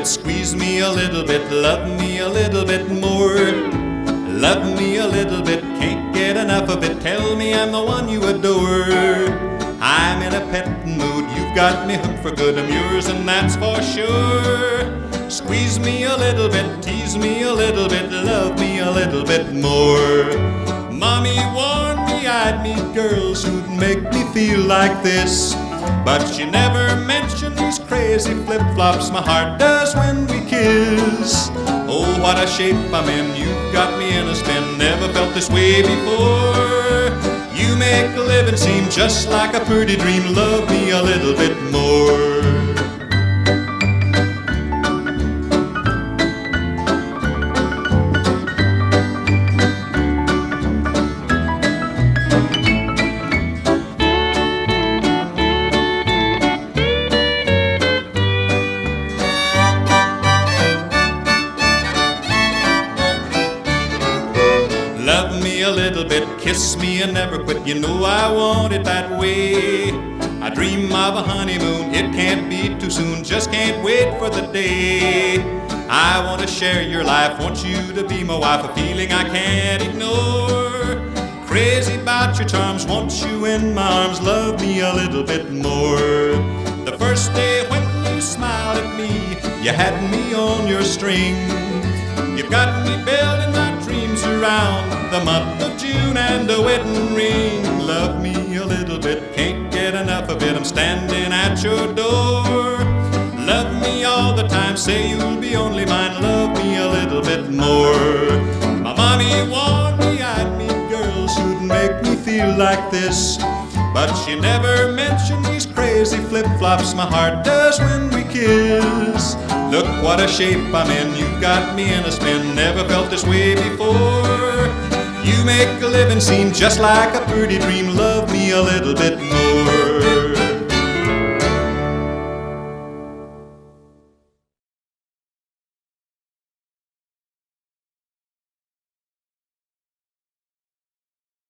squeeze me a little bit, love me a little bit more. Love me a little bit, can't get enough of it, tell me I'm the one you adore. I'm in a petting mood, you've got me hooked for good, I'm yours and that's for sure. Squeeze me a little bit, tease me a little bit, love me a little bit more. Mommy warned me I'd meet girls who'd make me feel like this, but she never mentioned these crazy flip-flops my heart does when we kiss. Oh, what a shape I'm in, you've got me in a spin, never felt this way before. You make living seem just like a pretty dream, love me a little bit more. Love me a little bit, kiss me and never quit, you know I want it that way. I dream of a honeymoon, it can't be too soon, just can't wait for the day. I want to share your life, want you to be my wife, a feeling I can't ignore. Crazy about your charms, want you in my arms, love me a little bit more. The first day when you smiled at me, you had me on your string. You've got me building my dreams around the month of June and a wedding ring. Love me a little bit, can't get enough of it, I'm standing at your door. Love me all the time, say you'll be only mine, love me a little bit more. My mommy warned me I'd meet girls who'd make me feel like this, but she never mentioned these crazy flip-flops my heart does when we kiss. Look what a shape I'm in, you've got me in a spin, never felt this way before. You make a living seem just like a pretty dream, love me a little bit more.